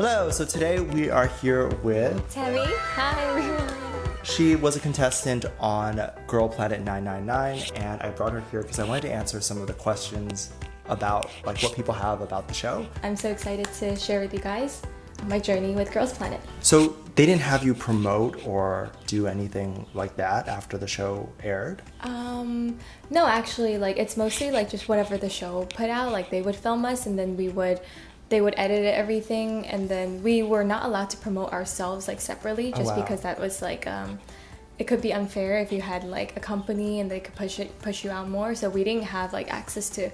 Hello, so today we are here with Tammy. Hi everyone. She was a contestant on Girl Planet 999, and I brought her here because I wanted to answer some of the questions about like what people have about the show. I'm so excited to share with you guys my journey with Girls Planet. So they didn't have you promote or do anything like that after the show aired? No, actually, like it's mostly like just whatever the show put out. Like they would film us, and then they would edit everything, and then we were not allowed to promote ourselves like separately, just because that was like it could be unfair if you had like a company and they could push you out more. So we didn't have like access to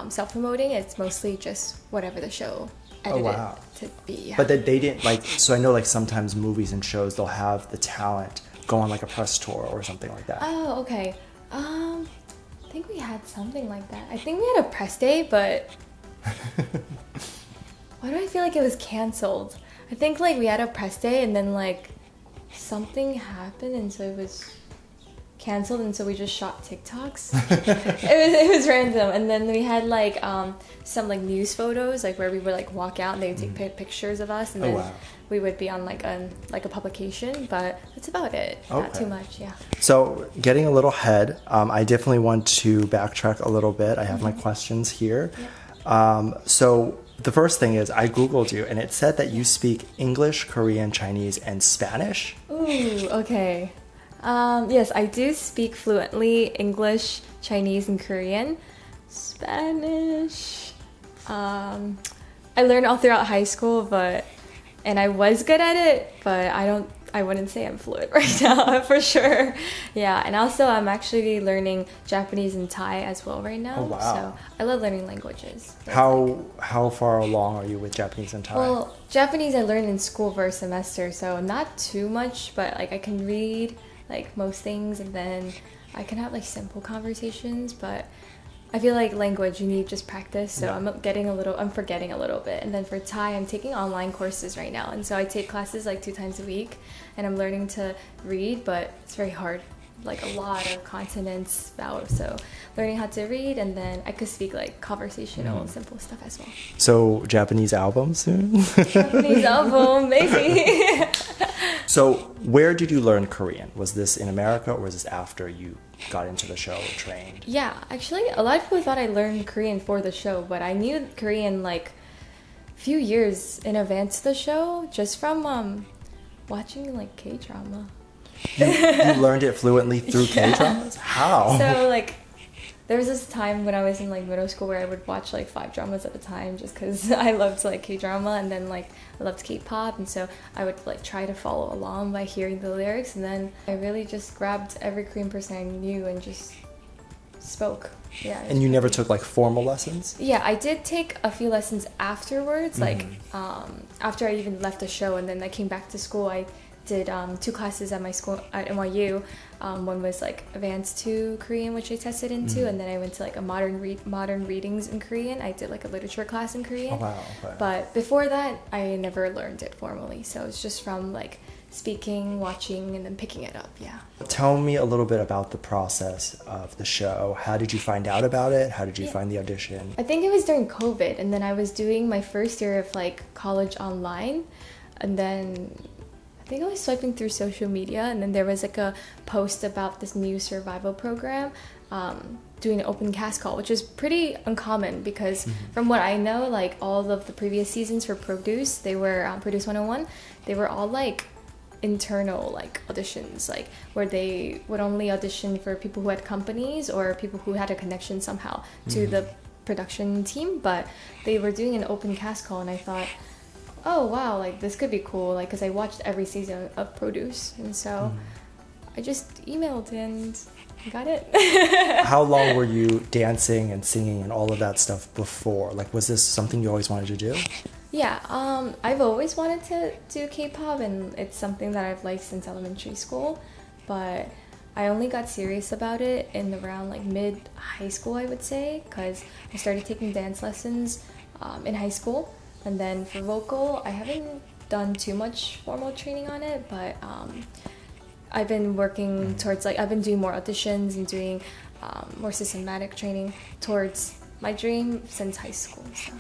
self-promoting. It's mostly just whatever the show edited to be. Yeah. But that they didn't like. So I know like sometimes movies and shows they'll have the talent go on like a press tour or something like that. Oh, okay. I think we had something like that. I think we had a press day, but why do I feel like it was canceled? I think like we had a press day and then like something happened and so it was canceled, and so we just shot TikToks. it was random, and then we had like some like news photos like where we would like walk out and they would take pictures of us, and then we would be on like a publication, but that's about it. Not too much. Yeah. So getting a little ahead, I definitely want to backtrack a little bit. I have my questions here. So the first thing is I googled you and it said that you speak English, Korean, Chinese, and Spanish. Ooh, okay. Yes, I do speak fluently English, Chinese, and Korean. Spanish, I learned all throughout high school, and I was good at it, but I wouldn't say I'm fluent right now for sure. Yeah, and also I'm actually learning Japanese and Thai as well right now. Oh, wow. So I love learning languages. How far along are you with Japanese and Thai? Well, Japanese I learned in school for a semester, so not too much, but like I can read like most things, and then I can have like simple conversations, but I feel like language you need just practice, so I'm forgetting a little bit. And then for Thai, I'm taking online courses right now, and so I take classes like 2 times a week, and I'm learning to read, but it's very hard, like a lot of consonants, vowels, so learning how to read, and then I could speak like conversational simple stuff as well. So Japanese album soon? Japanese album, maybe. So where did you learn Korean? Was this in America or was this after you got into the show or trained? Yeah, actually a lot of people thought I learned Korean for the show, but I knew Korean like a few years in advance of the show just from watching like K-drama. You learned it fluently through K-dramas? How? So like there was this time when I was in like middle school where I would watch like 5 dramas at a time just because I loved like K-drama, and then like I loved K-pop, and so I would like try to follow along by hearing the lyrics, and then I really just grabbed every Korean person I knew and just spoke. Yeah. And you never took like formal lessons? Yeah, I did take a few lessons afterwards, like after I even left the show, and then I came back to school. I did 2 classes at my school at NYU. One was like advanced 2 Korean, which I tested into, and then I went to like a modern readings in Korean. I did like a literature class in Korean. Oh, wow. Okay. But before that, I never learned it formally, so it's just from like speaking, watching, and then picking it up. Yeah. Tell me a little bit about the process of the show. How did you find out about it? How did you find the audition? I think it was during COVID, and then I was doing my first year of like college online, and then I think I was swiping through social media, and then there was like a post about this new survival program doing an open cast call, which is pretty uncommon because from what I know, like all of the previous seasons for Produce, they were Produce 101, they were all like internal like auditions, like where they would only audition for people who had companies or people who had a connection somehow to the production team, but they were doing an open cast call, and I thought, oh wow, like this could be cool, like because I watched every season of Produce, and so I just emailed and got it. How long were you dancing and singing and all of that stuff before? Like, was this something you always wanted to do? Yeah, I've always wanted to do K-pop, and it's something that I've liked since elementary school, but I only got serious about it in around like mid-high school, I would say, because I started taking dance lessons in high school. And then for vocal, I haven't done too much formal training on it, but I've been working towards, like, I've been doing more auditions and doing more systematic training towards my dream since high school. So.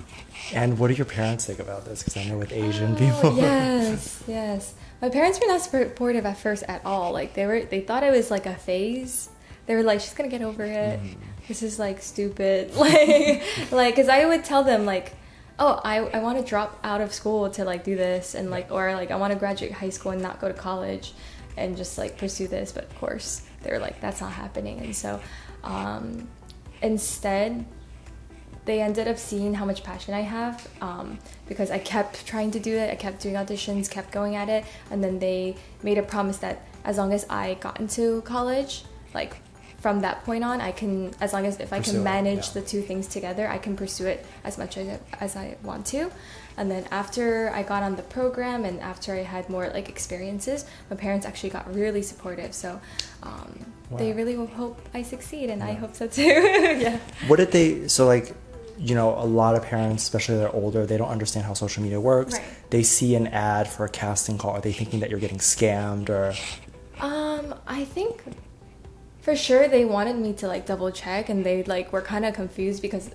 And what do your parents think about this? Because I know with Asian Oh, people. yes. My parents were not supportive at first at all. Like they thought it was like a phase. They were like, she's gonna get over it. This is like stupid. Like, cause I would tell them like, oh, I want to drop out of school to like do this, and like, or like I want to graduate high school and not go to college, and just like pursue this. But of course, they were like, that's not happening. And so, instead, they ended up seeing how much passion I have, because I kept trying to do it. I kept doing auditions, kept going at it, and then they made a promise that as long as I got into college, like from that point on, I can, as long as if I can manage the two things together, I can pursue it as much as I want to. And then after I got on the program and after I had more like experiences, my parents actually got really supportive. So they really will hope I succeed, and I hope so too. Yeah. What did they, so like, you know, a lot of parents, especially they're older, they don't understand how social media works. Right. They see an ad for a casting call. Are they thinking that you're getting scammed or? I think for sure they wanted me to like double check, and they like were kind of confused because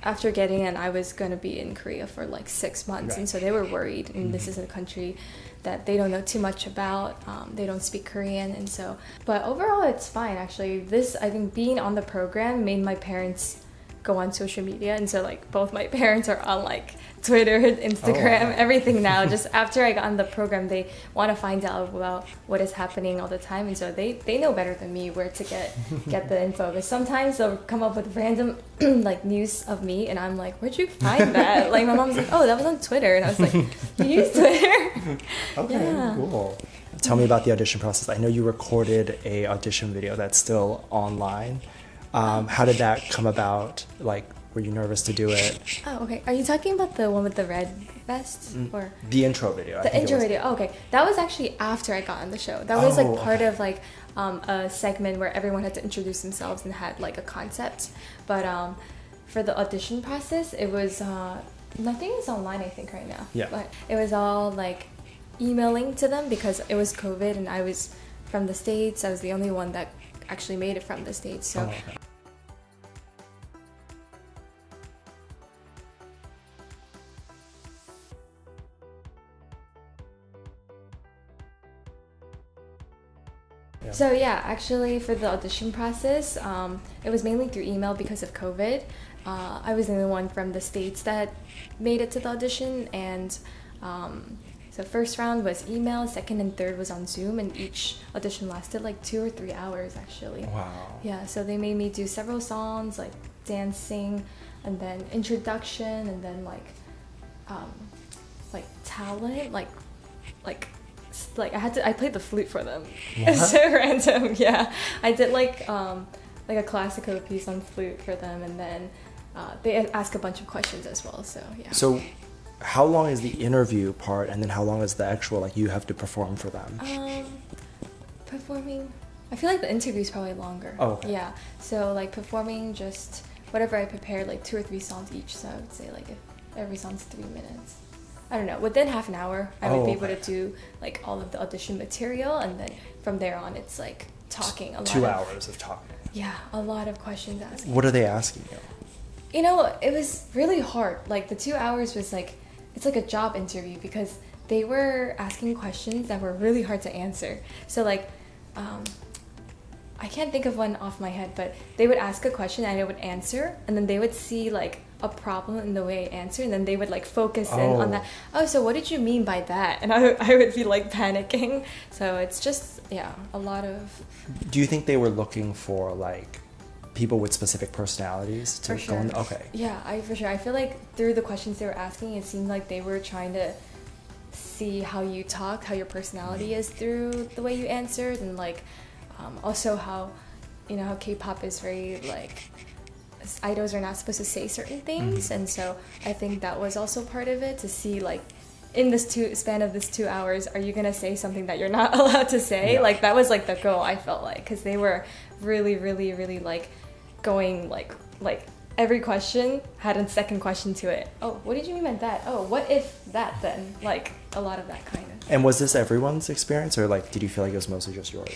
after getting in, I was going to be in Korea for like 6 months. Right. And so they were worried, and this is a country that they don't know too much about. They don't speak Korean, and so, but overall it's fine actually. I think being on the program made my parents go on social media, and so like both my parents are on like Twitter, Instagram, everything now. Just after I got on the program, they want to find out about what is happening all the time, and so they know better than me where to get the info. But sometimes they'll come up with random like news of me, and I'm like, where'd you find that? Like my mom's like, oh, that was on Twitter, and I was like, you use Twitter? Okay, cool. Tell me about the audition process. I know you recorded a audition video that's still online. How did that come about? Like, were you nervous to do it? Oh, okay. Are you talking about the one with the red vest? Or the intro video? The intro video. Oh, okay. That was actually after I got on the show. That was like part of like a segment where everyone had to introduce themselves and had like a concept. But for the audition process, it was nothing is online, I think, right now. Yeah. But it was all like emailing to them because it was COVID and I was from the States. I was the only one that actually made it from the States. So. So yeah, actually for the audition process, it was mainly through email because of COVID. I was the only one from the States that made it to the audition, and so first round was email, second and third was on Zoom, and each audition lasted like 2 or 3 hours actually. Wow. Yeah, so they made me do several songs, like dancing, and then introduction, and then like talent, like I played the flute for them. It's so random. Yeah, I did like a classical piece on flute for them, and then they ask a bunch of questions as well. So yeah. So how long is the interview part, and then how long is the actual, like, you have to perform for them? Performing, I feel like the interview is probably longer. Oh, okay. Yeah, so like performing just whatever I prepared, like 2 or 3 songs each, so I would say like if every song's 3 minutes. I don't know, within half an hour I would be able to do like all of the audition material, and then from there on it's like talking a lot. 2 hours of talking. Yeah, a lot of questions asked. What are they asking you? You know, it was really hard. Like the 2 hours was like, it's like a job interview because they were asking questions that were really hard to answer. So like, I can't think of one off my head, but they would ask a question and I would answer, and then they would see like a problem in the way I answer, and then they would like focus in on that. Oh, so what did you mean by that? And I would be like panicking. So it's just, yeah, a lot of... Do you think they were looking for like people with specific personalities to go in? Okay. Yeah, for sure. I feel like through the questions they were asking, it seemed like they were trying to see how you talk, how your personality is through the way you answered, and like also how, you know, how K-pop is very like, idols are not supposed to say certain things, and so I think that was also part of it, to see like in this span of this 2 hours, are you gonna say something that you're not allowed to say? Yeah. Like that was like the goal, I felt like, because they were really, really, really like going like every question had a second question to it. Oh, what did you mean by that? Oh, what if that then? Like a lot of that kind of. And was this everyone's experience, or like did you feel like it was mostly just yours?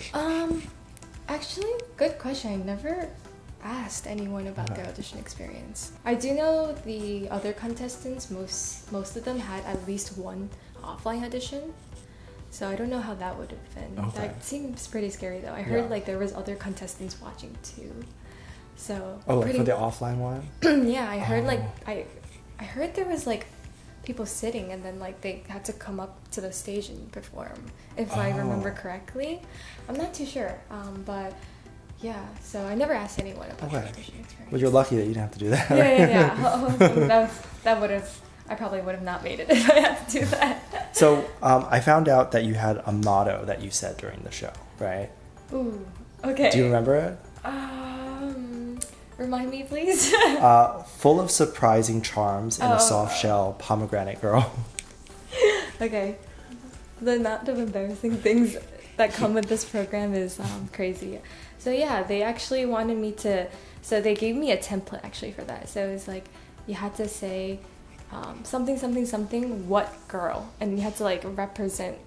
Actually, good question. I never asked anyone about their audition experience. I do know the other contestants, most of them had at least one offline audition. So I don't know how that would have been. Okay. That seems pretty scary though. I heard like there was other contestants watching too. So like for the offline one? yeah, I heard like I heard there was like people sitting and then like they had to come up to the stage and perform, if I remember correctly. I'm not too sure. But yeah, so I never asked anyone about the audition experience. Well, you're lucky that you didn't have to do that. Yeah. that would have, I probably would have not made it if I had to do that. So I found out that you had a motto that you said during the show, right? Ooh, okay. Do you remember it? Remind me, please. Full of surprising charms in a soft shell pomegranate girl. Okay. The amount of embarrassing things that come with this program is crazy. So yeah, they actually wanted me to, so they gave me a template actually for that. So it was like, you had to say something, something, something, what girl? And you had to like represent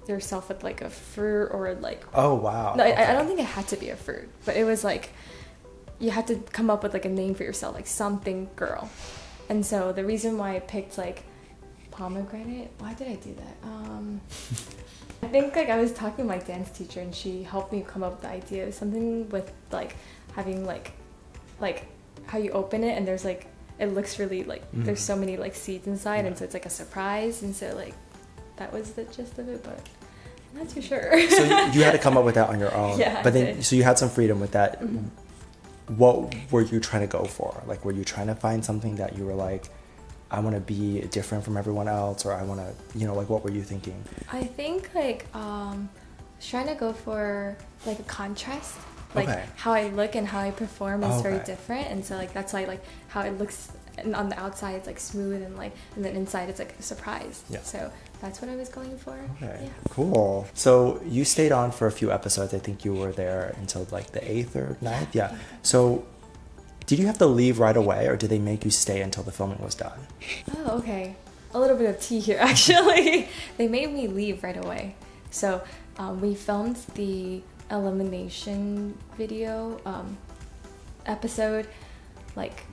yourself with like a fruit or like... Oh, wow. No, I don't think it had to be a fruit, but it was like, you had to come up with like a name for yourself, like something girl. And so the reason why I picked like pomegranate, why did I do that? I think like I was talking to my dance teacher and she helped me come up with the idea of something with like having like how you open it and there's like, it looks really like there's so many like seeds inside and so it's like a surprise, and so like that was the gist of it, but I'm not too sure. So you had to come up with that on your own. Yeah, but then so you had some freedom with that. What were you trying to go for? Like, were you trying to find something that you were like, I want to be different from everyone else, or I want to, you know, like, what were you thinking? I think like trying to go for like a contrast, like how I look and how I perform is very different, and so like that's why like how it looks and on the outside it's like smooth and like, and then inside it's like a surprise. Yeah. So that's what I was going for. Okay. Yeah. Cool. So you stayed on for a few episodes. I think you were there until like the 8th or 9th. Yeah. So did you have to leave right away, or did they make you stay until the filming was done? Oh, okay. A little bit of tea here, actually. They made me leave right away. So we filmed the Elimination video episode, like,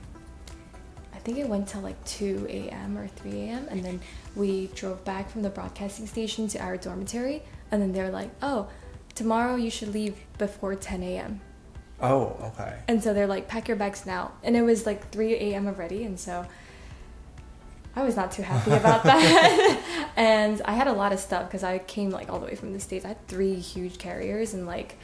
I think it went till like 2 a.m. or 3 a.m. And then we drove back from the broadcasting station to our dormitory. And then they were like, oh, tomorrow you should leave before 10 a.m. Oh, okay. And so they're like, pack your bags now. And it was like 3 a.m. already. And so I was not too happy about that. And I had a lot of stuff because I came like all the way from the States. I had 3 huge carriers, and like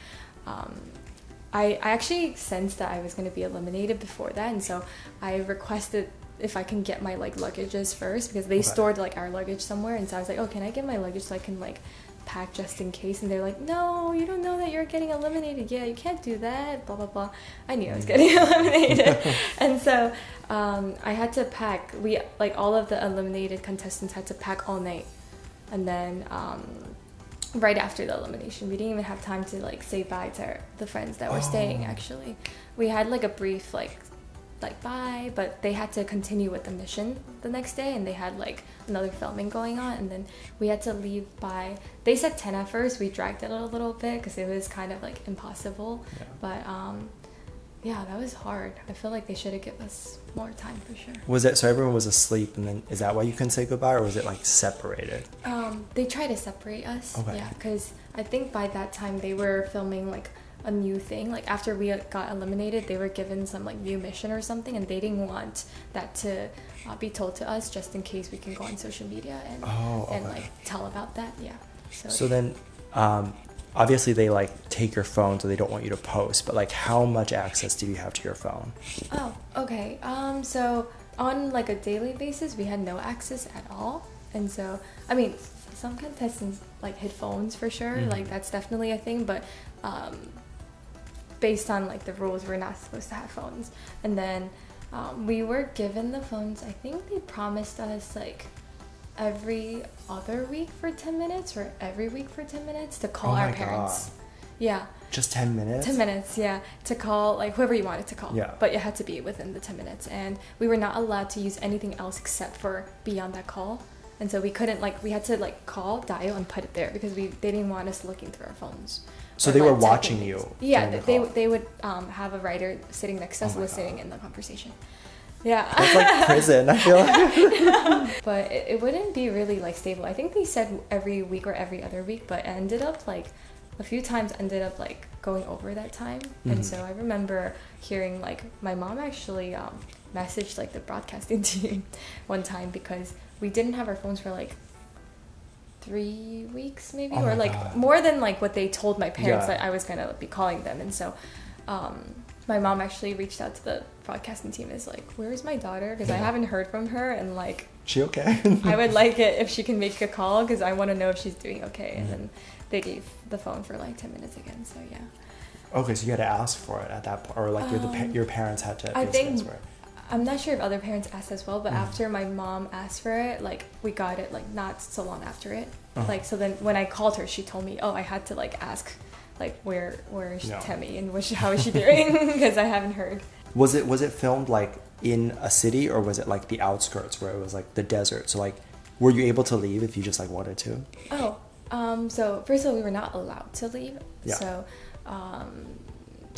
I actually sensed that I was going to be eliminated before that, and so I requested if I can get my like luggages first, because they stored like our luggage somewhere, and so I was like, oh, can I get my luggage so I can like pack just in case? And they're like, no, you don't know that you're getting eliminated. Yeah, you can't do that, blah blah blah. I knew I was getting eliminated. And so I had to pack. We like all of the eliminated contestants had to pack all night, and then right after the elimination we didn't even have time to like say bye to the friends that were staying. Actually, we had like a brief like bye, but they had to continue with the mission the next day, and they had like another filming going on, and then we had to leave by, they said 10 at first. We dragged it a little bit because it was kind of like impossible. But yeah, that was hard. I feel like they should have given us more time for sure. Was it so everyone was asleep, and then is that why you couldn't say goodbye, or was it like separated? They tried to separate us. Yeah, because I think by that time they were filming like a new thing. Like after we got eliminated, they were given some like new mission or something, and they didn't want that to be told to us, just in case we can go on social media and and like tell about that. Yeah. So then obviously they like take your phone, so they don't want you to post, but like how much access do you have to your phone? Oh, okay. So on like a daily basis we had no access at all, and so I mean some contestants like hid phones for sure. Like that's definitely a thing, but based on like the rules, we're not supposed to have phones. And then we were given the phones, I think they promised us like every other week for 10 minutes or every week for 10 minutes to call our parents. God. Yeah. Just 10 minutes? 10 minutes, yeah. To call like whoever you wanted to call. Yeah. But it had to be within the 10 minutes. And we were not allowed to use anything else except for be on that call. and so we couldn't like we had to like call, dial, and put it there because they didn't want us looking through our phones. So Or, they were like, watching typing you. things. Yeah, during the call. they would have a writer sitting next to us Oh my listening God. in the conversation. Yeah. It's like prison, I feel like. But it wouldn't be really like stable. I think they said every week or every other week, but it ended up like a few times ended up like going over that time. And so I remember hearing like my mom actually messaged like the broadcasting team one time because we didn't have our phones for like 3 weeks maybe, Oh or my like God. more than like what they told my parents Yeah. that I was gonna be calling them. And so my mom actually reached out to the broadcasting team, is like, where's my daughter, because I haven't heard from her, and like She okay? I would like it if she can make a call because I want to know if she's doing okay. And then they gave the phone for like 10 minutes again, so yeah. Okay, so you had to ask for it at that point, or like your parents had to I basically think ask for it. I'm not sure if other parents asked as well, but after my mom asked for it, like we got it like not so long after it. Like so then when I called her, she told me, oh, I had to like ask like where is No. Tammy and how is she doing, because I haven't heard. Was it filmed like in a city, or was it like the outskirts where it was like the desert? So like, were you able to leave if you just like wanted to? So first of all, we were not allowed to leave. Yeah. So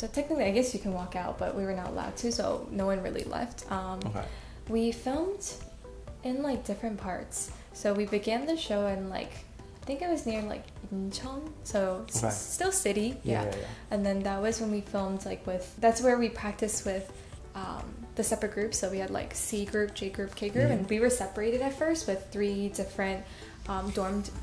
technically, I guess you can walk out, but we were not allowed to, so no one really left. Okay. We filmed in like different parts. So we began the show in like, I think it was near like Incheon, so Okay. still city. Yeah. And then that was when we filmed like that's where we practiced with the separate groups. So we had like C group, J group, K group, and we were separated at first with 3 different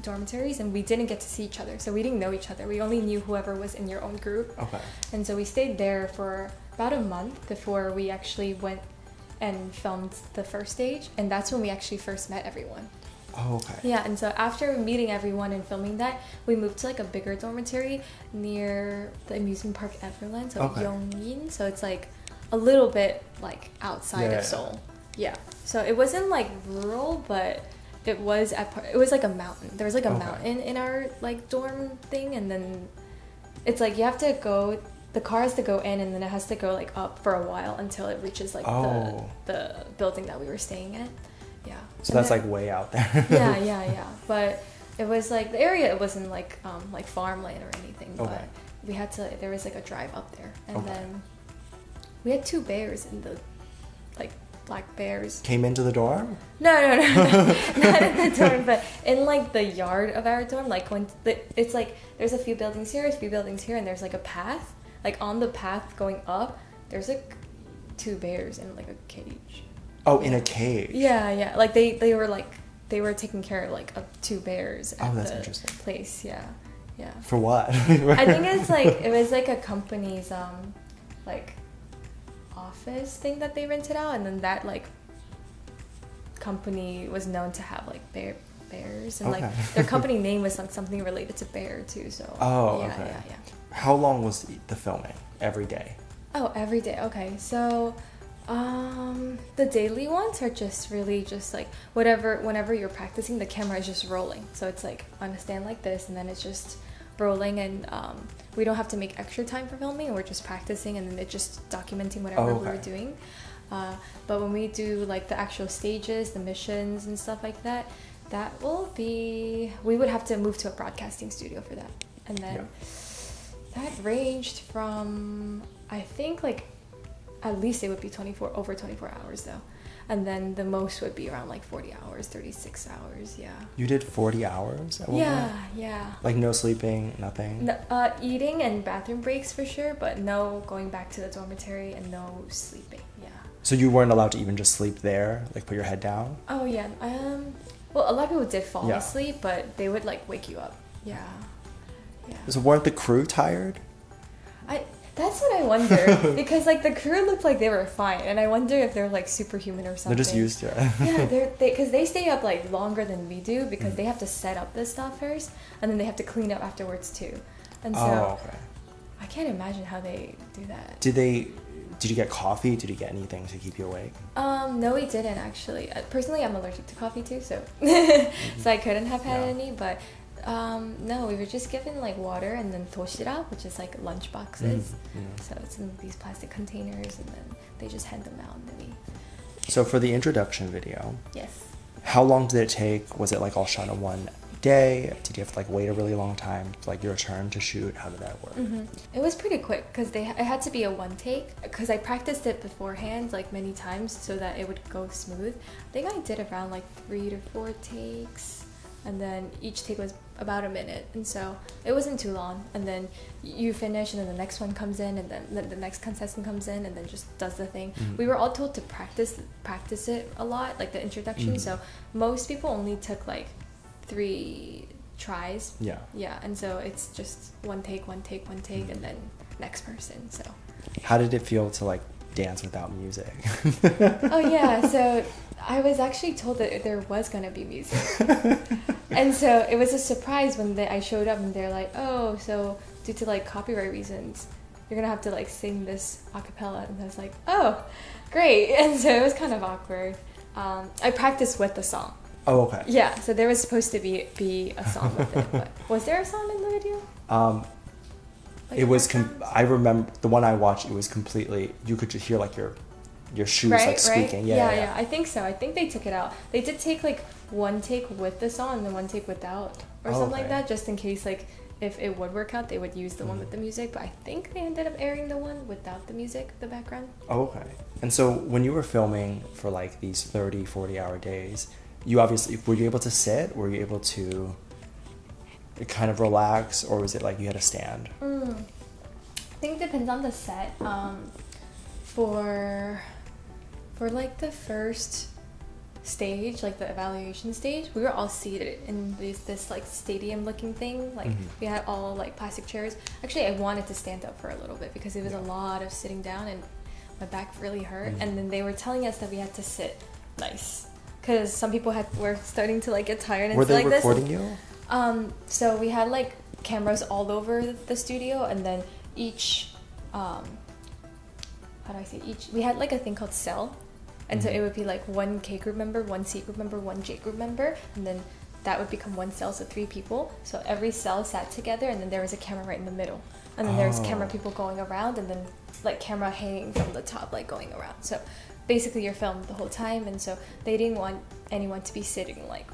dormitories, and we didn't get to see each other, so we didn't know each other. We only knew whoever was in your own group. Okay. And so we stayed there for about a month before we actually went and filmed the first stage, and that's when we actually first met everyone. Oh, okay. Yeah, and so after meeting everyone and filming that, we moved to like a bigger dormitory near the amusement park Everland, so Okay. Yongin. So it's like a little bit like outside of Seoul. Yeah. So it wasn't like rural, but it was it was like a mountain. There was like a mountain in our like dorm thing, and then it's like you have to go. The car has to go in, and then it has to go like up for a while until it reaches like the building that we were staying at. Yeah. So And that's then- like way out there. yeah. But it was like the area. It wasn't like farmland or anything. Okay. But we had to. There was like a drive up there, and Okay. then we had 2 bears in the like black bears. Came into the dorm? No, not in the dorm, but in like the yard of our dorm. Like it's like there's a few buildings here, a few buildings here, and there's like a path. Like on the path going up, there's like 2 bears in like a cage. Oh, in a cage. Yeah. Like they were taking care of like 2 bears at that's the interesting. place. Yeah. For what? I think it was like a company's like office thing that they rented out, and then that like company was known to have like bears, and like their company name was like something related to bear too. So okay. Yeah. How long was the filming? Every day? Oh, every day. Okay, so the daily ones are just really just like whenever you're practicing, the camera is just rolling. So it's like on a stand like this, and then it's just rolling, and we don't have to make extra time for filming. We're just practicing, and then it's just documenting whatever we were doing. But when we do like the actual stages, the missions and stuff like that, we would have to move to a broadcasting studio for that. And then that ranged from, I think like at least it would be over 24 hours though. And then the most would be around like 40 hours, 36 hours, yeah. You did 40 hours at one point? Yeah. Like no sleeping, nothing? No, eating and bathroom breaks for sure, but no going back to the dormitory and no sleeping, yeah. So you weren't allowed to even just sleep there? Like put your head down? Oh yeah, well a lot of people did fall asleep, but they would like wake you up, yeah. So weren't the crew tired? That's what I wonder, because like the crew looked like they were fine, and I wonder if they're like superhuman or something. They're just used to it. Yeah, because they stay up like longer than we do, because they have to set up this stuff first, and then they have to clean up afterwards too. And so I can't imagine how they do that. Did you get coffee? Did you get anything to keep you awake? No, we didn't actually. Personally, I'm allergic to coffee too, so so I couldn't have had any. But no, we were just given like water and then toshira, which is like lunch boxes. So it's in these plastic containers, and then they just hand them out and then we. So for the introduction video, Yes. How long did it take? Was it like all shot in one day? Did you have to like wait a really long time for like your turn to shoot? How did that work? It was pretty quick because it had to be a one take because I practiced it beforehand like many times so that it would go smooth. I think I did around like 3 to 4 takes, and then each take was about a minute, and so it wasn't too long. And then you finish, and then the next one comes in, and then the next contestant comes in, and then just does the thing. We were all told to practice it a lot, like the introduction. So most people only took like 3 tries. Yeah, and so it's just one take, and then next person. So how did it feel to like dance without music? Oh yeah, so I was actually told that there was gonna be music, and so it was a surprise when I showed up and they're like, oh, so due to like copyright reasons you're gonna have to like sing this a cappella, and I was like, oh great. And so it was kind of awkward. I practiced with the song. Oh, okay. Yeah, so there was supposed to be a song with it, but was there a song in the video? Like it was. I remember the one I watched. It was completely. You could just hear like your shoes like squeaking. Yeah. I think so. I think they took it out. They did take like one take with the song and then one take without, or something like that, just in case like if it would work out, they would use the one with the music. But I think they ended up airing the one without the music, the background. Oh, okay. And so when you were filming for like these 30, 40-hour days, you obviously were you able to sit? Were you able to kind of relax, or was it like you had to stand? I think it depends on the set. For like the first stage, like the evaluation stage, we were all seated in this like stadium looking thing. Like we had all like plastic chairs. Actually, I wanted to stand up for a little bit because it was a lot of sitting down and my back really hurt. And then they were telling us that we had to sit nice because some people were starting to like get tired and were they like recording this. you? So we had like cameras all over the studio, and then each we had like a thing called cell, and so it would be like one K group member, one C group member, one J group member, and then that would become one cell, so 3 people. So every cell sat together, and then there was a camera right in the middle, and then there was camera people going around, and then like camera hanging from the top, like going around. So basically you're filmed the whole time, and so they didn't want anyone to be sitting like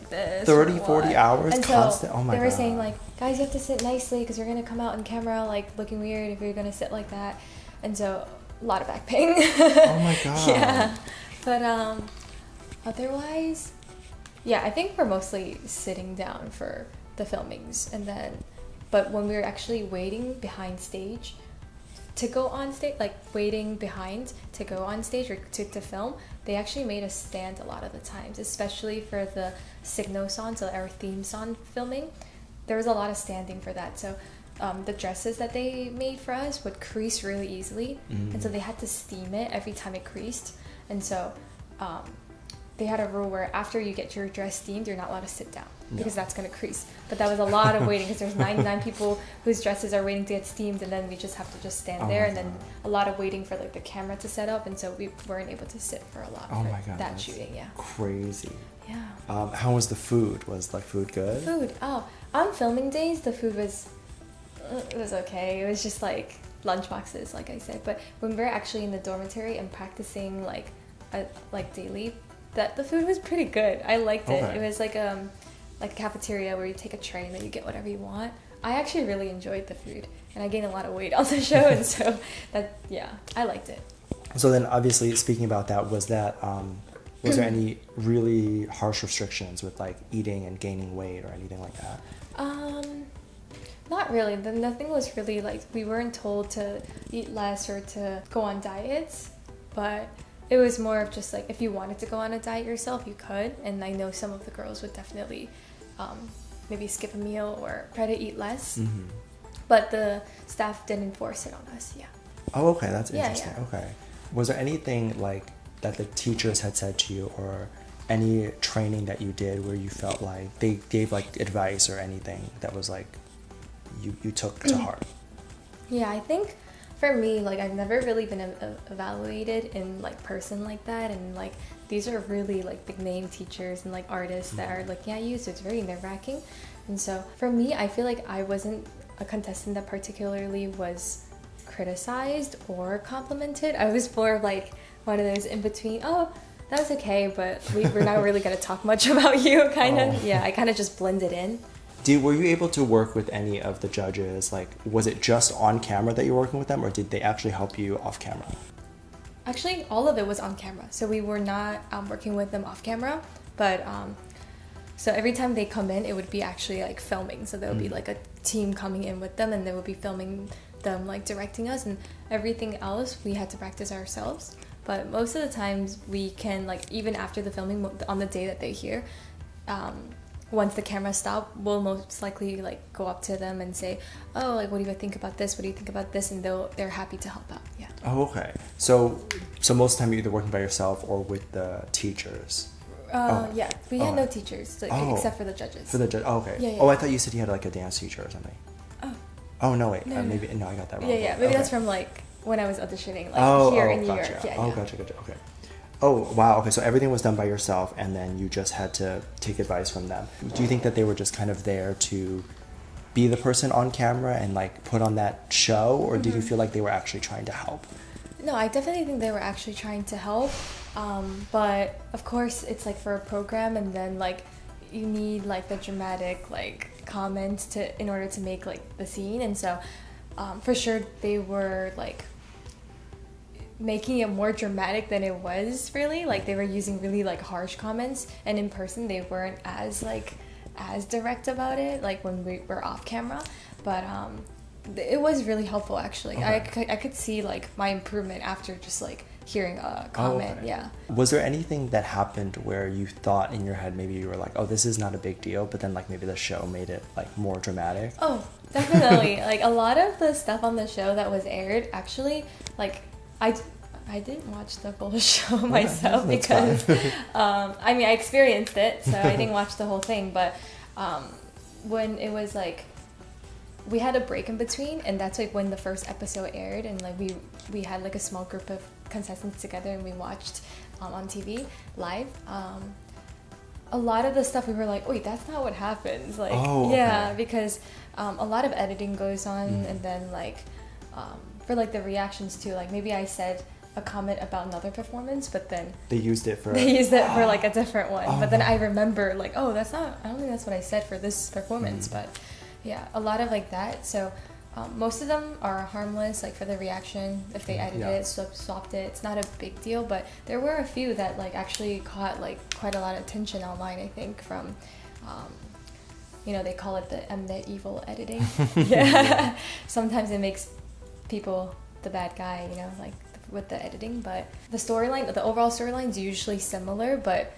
this 30, 40 hours and constant. So oh my god. They were saying like, guys, you have to sit nicely because you're gonna come out on camera like looking weird if you're gonna sit like that. And so a lot of back pain. Oh my god. Yeah, but otherwise, yeah, I think we're mostly sitting down for the filmings, and then but when we were actually waiting behind stage to go on stage, like waiting behind to go on stage or to film, they actually made us stand a lot of the times, especially for the Signal song, so our theme song filming. There was a lot of standing for that. So the dresses that they made for us would crease really easily, and so they had to steam it every time it creased. And so they had a rule where after you get your dress steamed, you're not allowed to sit down because that's going to crease. But that was a lot of waiting because there's 99 people whose dresses are waiting to get steamed, and then we just have to just stand there, and then a lot of waiting for like the camera to set up, and so we weren't able to sit for a lot for that shooting. Yeah, crazy. Yeah. How was the food? Was like food good? On filming days the food was okay. It was just like lunch boxes, like I said. But when we were actually in the dormitory and practicing like daily, that the food was pretty good. I liked it. It was like a cafeteria where you take a tray and then you get whatever you want. I actually really enjoyed the food, and I gained a lot of weight on the show, and so I liked it. So then, obviously, speaking about that, was there any really harsh restrictions with like eating and gaining weight or anything like that? Not really. Nothing was really like, we weren't told to eat less or to go on diets, but it was more of just like if you wanted to go on a diet yourself, you could. And I know some of the girls would definitely maybe skip a meal or try to eat less. But the staff didn't force it on us. Yeah. Oh, okay. That's interesting. Yeah. Okay. Was there anything like that the teachers had said to you, or any training that you did where you felt like they gave like advice or anything that was like you took to heart? Yeah, I think for me, like I've never really been evaluated in like person like that, and like these are really like big name teachers and like artists that are looking at you, so it's very nerve-wracking. And so for me, I feel like I wasn't a contestant that particularly was criticized or complimented. I was more like one of those in between, oh, that was okay, but we're not really gonna talk much about you, kind of. Yeah, I kind of just blended in. Were you able to work with any of the judges? Like, was it just on camera that you were working with them, or did they actually help you off camera? Actually, all of it was on camera, so we were not working with them off camera, but so every time they come in, it would be actually like filming. So there would be like a team coming in with them, and they would be filming them, like directing us, and everything else we had to practice ourselves. But most of the times we can, like, even after the filming, on the day that they're here, once the camera stops, we'll most likely like go up to them and say, oh, like, what do you think about this? What do you think about this? And they're happy to help out. Yeah. Oh, okay. So most of the time you're either working by yourself or with the teachers. Yeah, we had no teachers, like, except for the judges. For the judge. Oh, okay. Yeah. I thought you said you had like a dance teacher or something. Oh no, wait. Maybe no, I got that wrong. Yeah. Maybe that's from like when I was auditioning, like here in New York. Yeah. Gotcha. Okay. Oh, wow. Okay, so everything was done by yourself, and then you just had to take advice from them. Do you think that they were just kind of there to be the person on camera and like put on that show, or did you feel like they were actually trying to help? No, I definitely think they were actually trying to help. But of course, it's like for a program, and then like you need like the dramatic like comments in order to make like the scene, and so for sure they were like making it more dramatic than it was really. Like they were using really like harsh comments, and in person they weren't as direct about it, like when we were off camera. But it was really helpful actually. Okay. I could see like my improvement after just like hearing a comment. Okay. Yeah. Was there anything that happened where you thought in your head maybe you were like, oh, this is not a big deal, but then like maybe the show made it like more dramatic? Oh, definitely. Like a lot of the stuff on the show that was aired, actually, like I didn't watch the full show myself because I mean I experienced it, so I didn't watch the whole thing. But when it was like we had a break in between, and that's like when the first episode aired, and like we had like a small group of contestants together, and we watched on TV live. A lot of the stuff we were like, wait, that's not what happens. Like, yeah, because a lot of editing goes on, and then like for like the reactions too. Like maybe I said a comment about another performance, but then they used it for like a different one. But then I remember like, oh, I don't think that's what I said for this performance. But yeah, a lot of like that. So most of them are harmless, like for the reaction. If they edited it, swapped it, it's not a big deal. But there were a few that like actually caught like quite a lot of attention online, I think, from they call it the MNET evil editing. Yeah. Sometimes it makes people the bad guy, like with the editing. But the overall storyline's usually similar, but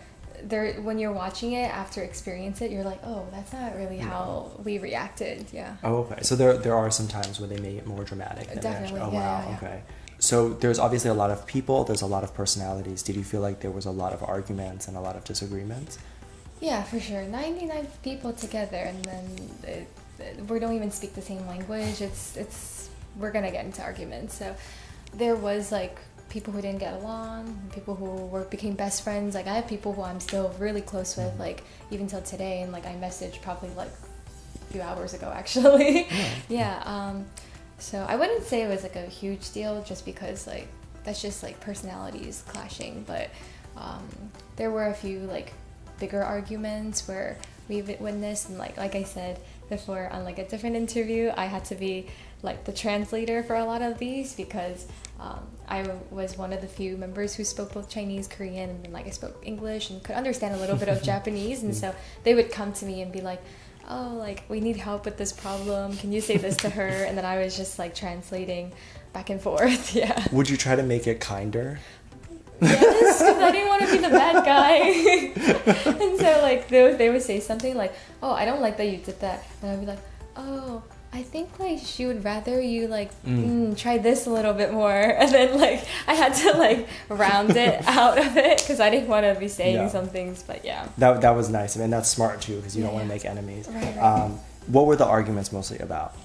when you're watching it after experience it, you're like, oh, that's not really how we reacted. Yeah. Oh, okay. So there are some times where they make it more dramatic than definitely. Oh, yeah, wow. yeah. Okay. So there's obviously a lot of people, there's a lot of personalities. Did you feel like there was a lot of arguments and a lot of disagreements? Yeah, for sure. 99 people together, and then we don't even speak the same language. We're gonna get into arguments. So there was like people who didn't get along, people who became best friends. Like I have people who I'm still really close with, like even till today, and like I messaged probably like a few hours ago actually. Yeah. So I wouldn't say it was like a huge deal, just because like that's just like personalities clashing. But there were a few like bigger arguments where we've witnessed, and like I said before on like a different interview, I had to be like the translator for a lot of these, because I was one of the few members who spoke both Chinese, Korean, and then like I spoke English and could understand a little bit of Japanese, and so they would come to me and be like, oh, like we need help with this problem, can you say this to her? And then I was just like translating back and forth. Yeah. Would you try to make it kinder? Yes, because I didn't want to be the bad guy. And so like they would say something like, oh, I don't like that you did that, and I'd be like, oh, I think like she would rather you like try this a little bit more, and then like I had to like round it out of it because I didn't want to be saying some things. But yeah, that was nice. I mean, that's smart too, because you don't want to make enemies. Right. What were the arguments mostly about?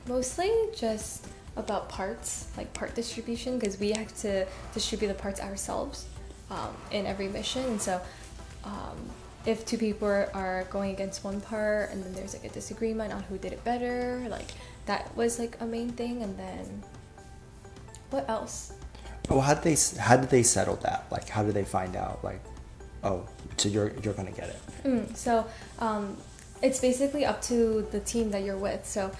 Mostly just about parts, like part distribution, because we have to distribute the parts ourselves in every mission, and so if two people are going against one part, and then there's like a disagreement on who did it better, like that was like a main thing. And then what else? Well, how did they settle that? Like, how did they find out? Like, oh, so you're gonna get it. So it's basically up to the team that you're with. So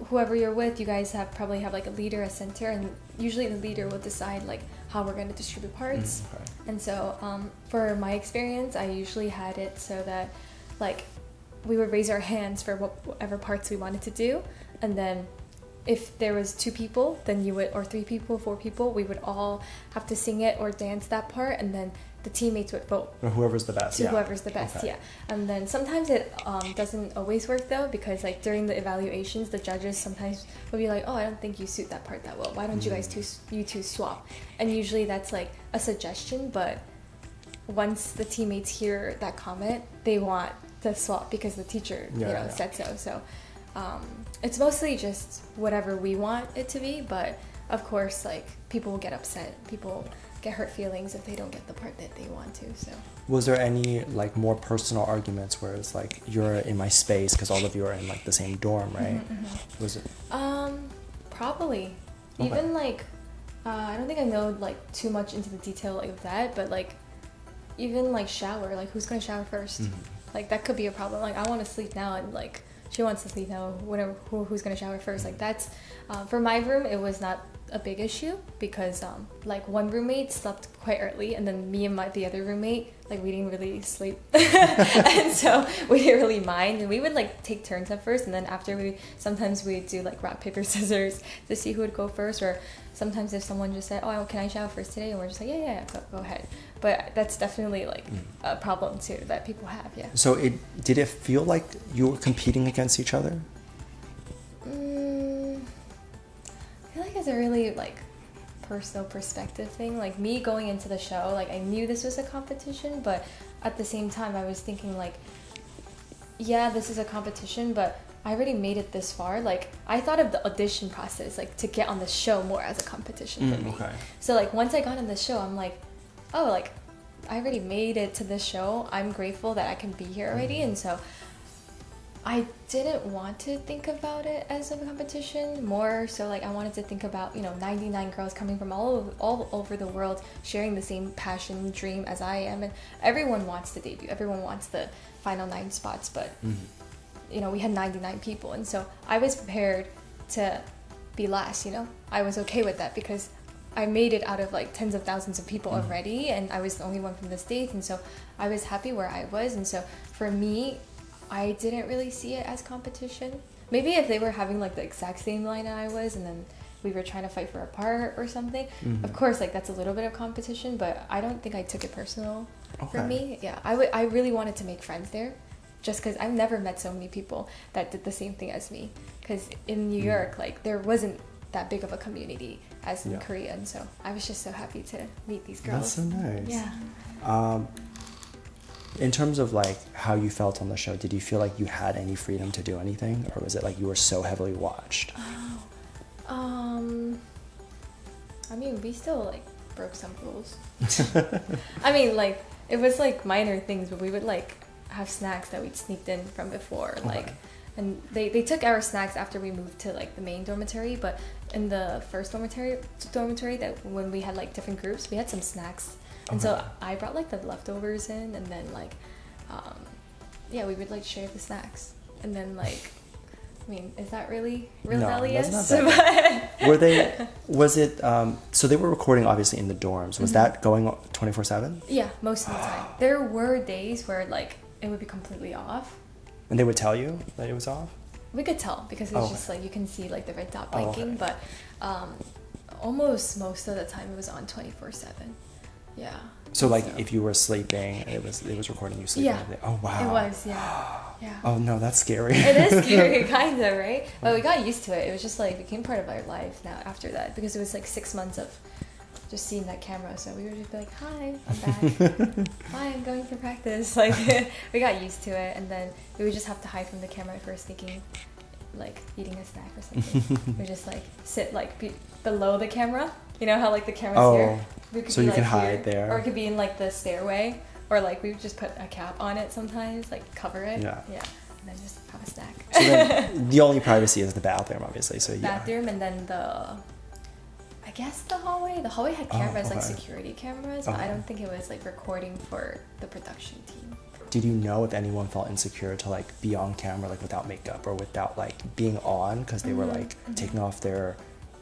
whoever you're with, you guys probably have like a leader, a center, and usually the leader will decide like how we're going to distribute parts. Okay. And so for my experience, I usually had it so that like we would raise our hands for whatever parts we wanted to do, and then if there was 2 people, then or 3 people, 4 people, we would all have to sing it or dance that part, and then the teammates would vote. Or whoever's the best. To whoever's the best, Okay. yeah. And then sometimes it doesn't always work though, because like during the evaluations, the judges sometimes will be like, oh, I don't think you suit that part that well. Why don't you guys you two swap? And usually that's like a suggestion, but once the teammates hear that comment, they want to swap because the teacher said so. So it's mostly just whatever we want it to be, but of course like people will get upset. People get hurt feelings if they don't get the part that they want to. So was there any like more personal arguments where it's like you're in my space because all of you are in like the same dorm, right? Was it probably Okay. even like I don't think I know like too much into the detail of that, but like even like shower, like who's gonna shower first? Like that could be a problem. Like I want to sleep now and like she wants to sleep now, whatever, who's gonna shower first? Like that's for my room it was not a big issue because like one roommate slept quite early, and then me and the other roommate, like we didn't really sleep and so we didn't really mind, and we would like take turns at first, and then after sometimes we'd do like rock paper scissors to see who would go first, or sometimes if someone just said, oh, can I shower first today, and we're just like yeah, go ahead. But that's definitely like a problem too that people have. Yeah. So did it feel like you were competing against each other? I feel like it's a really like personal perspective thing. Like me going into the show, like I knew this was a competition, but at the same time I was thinking like, yeah, this is a competition, but I already made it this far. Like I thought of the audition process like to get on the show more as a competition for me. Okay. So like once I got on the show, I'm like, oh, like I already made it to this show. I'm grateful that I can be here already. And so I didn't want to think about it as a competition, more so like I wanted to think about, 99 girls coming from all over the world sharing the same passion, dream as I am, and everyone wants to debut, everyone wants the final 9 spots, but we had 99 people, and so I was prepared to be last. I was okay with that because I made it out of like tens of thousands of people already, and I was the only one from the States, and so I was happy where I was. And so for me, I didn't really see it as competition. Maybe if they were having like the exact same line I was, and then we were trying to fight for a part or something, of course like that's a little bit of competition, but I don't think I took it personal. For me. Yeah, I really wanted to make friends there, just because I've never met so many people that did the same thing as me, because in New York like there wasn't that big of a community as in Korea, and so I was just so happy to meet these girls. That's so nice. Yeah. In terms of like how you felt on the show, did you feel like you had any freedom to do anything, or was it like you were so heavily watched? I mean, we still like broke some rules. I mean, like it was like minor things, but we would like have snacks that we'd sneaked in from before, like, and they took our snacks after we moved to like the main dormitory, but in the first dormitory that when we had like different groups, we had some snacks. And so I brought like the leftovers in, and then like, we would like share the snacks. And then like, I mean, is that really No, LES? that's not that was it, so they were recording obviously in the dorms. Was that going 24/7? Yeah, most of the time. There were days where like it would be completely off. And they would tell you that it was off? We could tell because it's just like you can see like the red dot blinking, but almost most of the time it was on 24/7. Yeah. So like if you were sleeping, it was recording you sleeping. Yeah. Oh wow. It was, yeah. Yeah. Oh no, that's scary. It is scary, kind of, right? But we got used to it. It was just like it became part of our life now after that, because it was like 6 months of just seeing that camera. So we would just be like, "Hi, I'm back. Hi, I'm going to practice." Like we got used to it, and then we would just have to hide from the camera if we were sneaking, like eating a snack or something. We just like sit like below the camera. You know how like the camera's here? We could so be, you like, can hide here, there. or it could be in like the stairway, or like we would just put a cap on it sometimes, like cover it. Yeah. And then just have a snack. So then the only privacy is the bathroom, obviously. So bathroom, and then I guess the hallway. The hallway had cameras, like okay. security cameras, but I don't think it was like recording for the production team. Did you know if anyone felt insecure to like be on camera like without makeup or without like being on because they were like taking off their,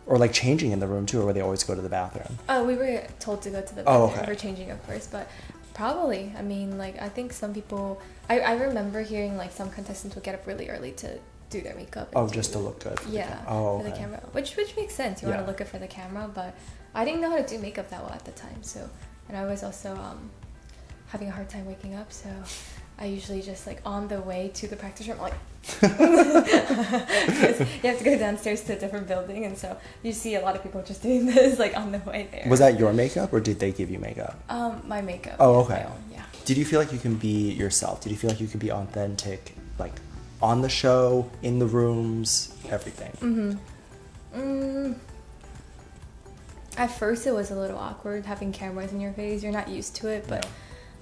or like changing in the room too, or would they always go to the bathroom? Oh, we were told to go to the bathroom okay. for changing, of course, but probably. I mean, like, I think some people. I remember hearing like some contestants would get up really early to do their makeup. Oh, just to look good. For for the camera, which makes sense. You want to look good for the camera, but I didn't know how to do makeup that well at the time. So, and I was also having a hard time waking up, so I usually just like on the way to the practice room, like you have to go downstairs to a different building, and so you see a lot of people just doing this like on the way there. Was that your makeup or did they give you makeup? My makeup. Oh, okay. My own, yeah. Did you feel like you can be yourself? Did you feel like you could be authentic, like on the show, in the rooms, everything? At first, it was a little awkward having cameras in your face. You're not used to it, but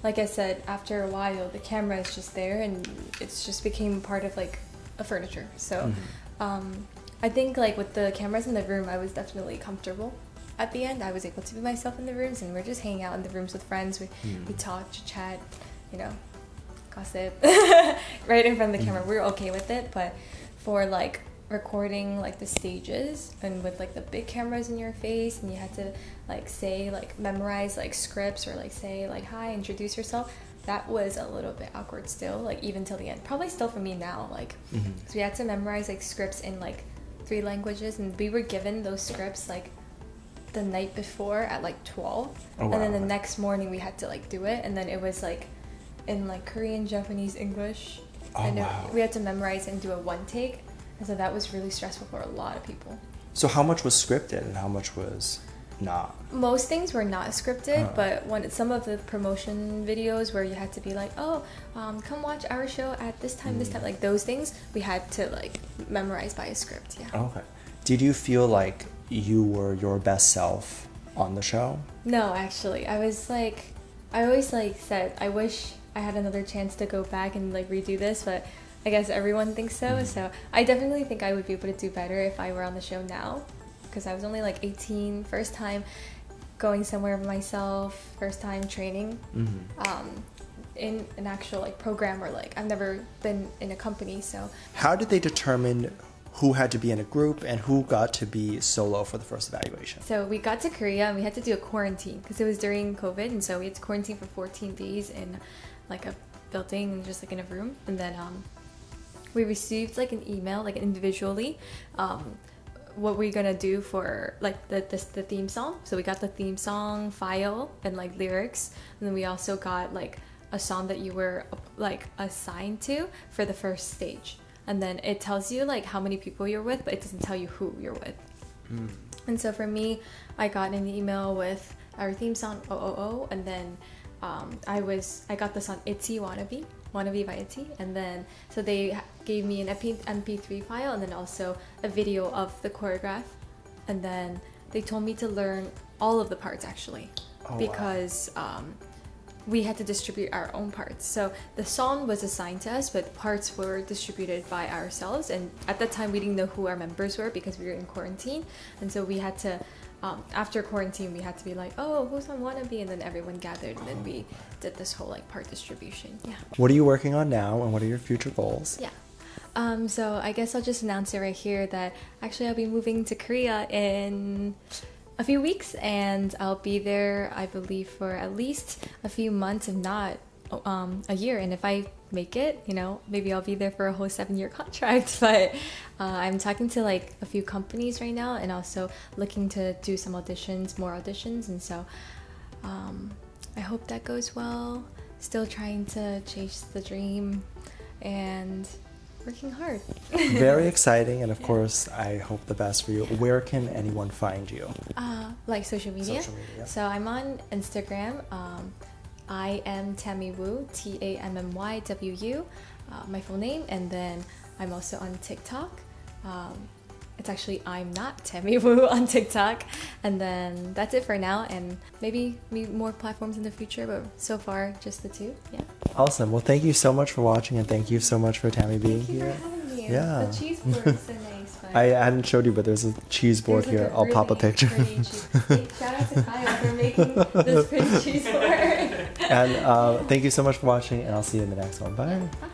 like I said, after a while, the camera is just there, and it's just became part of like a furniture. So, I think like with the cameras in the room, I was definitely comfortable. At the end, I was able to be myself in the rooms, and we're just hanging out in the rooms with friends. We talk, chat, you know, gossip, right in front of the camera. We're okay with it, but for like recording like the stages and with like the big cameras in your face, and you had to like say like memorize like scripts or like say like hi, introduce yourself, that was a little bit awkward still, like even till the end, probably still for me now, like so we had to memorize like scripts in like 3 languages, and we were given those scripts like the night before at like 12. And then the next morning we had to like do it, and then it was like in like Korean, Japanese, English, and we had to memorize and do a 1 take. And so that was really stressful for a lot of people. So how much was scripted and how much was not? Most things were not scripted, but some of the promotion videos where you had to be like, come watch our show at this time, like those things, we had to like memorize by a script, Okay. Did you feel like you were your best self on the show? No, actually. I always like said, I wish I had another chance to go back and like redo this, but I guess everyone thinks so. So I definitely think I would be able to do better if I were on the show now, because I was only like 18, first time going somewhere by myself, first time training in an actual like program, or like I've never been in a company. So how did they determine who had to be in a group and who got to be solo for the first evaluation? So we got to Korea and we had to do a quarantine because it was during COVID, and so we had to quarantine for 14 days in like a building and just like in a room, and then we received like an email like individually what we're gonna do for like the theme song. So we got the theme song file and like lyrics, and then we also got like a song that you were like assigned to for the first stage, and then it tells you like how many people you're with, but it doesn't tell you who you're with. And so for me, I got an email with our theme song "Oh," and then I got the song "Itzy Wannabe" by Itzy, and then so they gave me an MP3 file and then also a video of the choreograph, and then they told me to learn all of the parts actually, because we had to distribute our own parts. So the song was assigned to us, but parts were distributed by ourselves, and at that time we didn't know who our members were because we were in quarantine, and so we had to after quarantine, we had to be like, who's on Wannabe? And then everyone gathered, and then we did this whole like part distribution. Yeah. What are you working on now, and what are your future goals? Yeah. So I guess I'll just announce it right here that actually I'll be moving to Korea in a few weeks, and I'll be there, I believe, for at least a few months, if not a year. And if I make it, you know, maybe I'll be there for a whole 7-year contract. But I'm talking to like a few companies right now, and also looking to do some more auditions, and so I hope that goes well. Still trying to chase the dream and working hard. Very exciting, and of course I hope the best for you. Where can anyone find you? Like social media? Social media. So I'm on Instagram. I am Tammy Wu, TAMMYWU, my full name, and then I'm also on TikTok. It's actually I'm Not Tammy Wu on TikTok, and then that's it for now, and maybe more platforms in the future, but so far just the 2. Yeah. Awesome. Well, thank you so much for watching, and thank you so much for Tammy being here. Thank you for having me. Yeah. The cheese board is so nice, but I hadn't showed you, but there's a cheese board There's, like, here. I'll pop a really picture. pretty cheese- Shout out to Kyle for making this pretty cheese board. And thank you so much for watching, and I'll see you in the next one. Bye. Bye.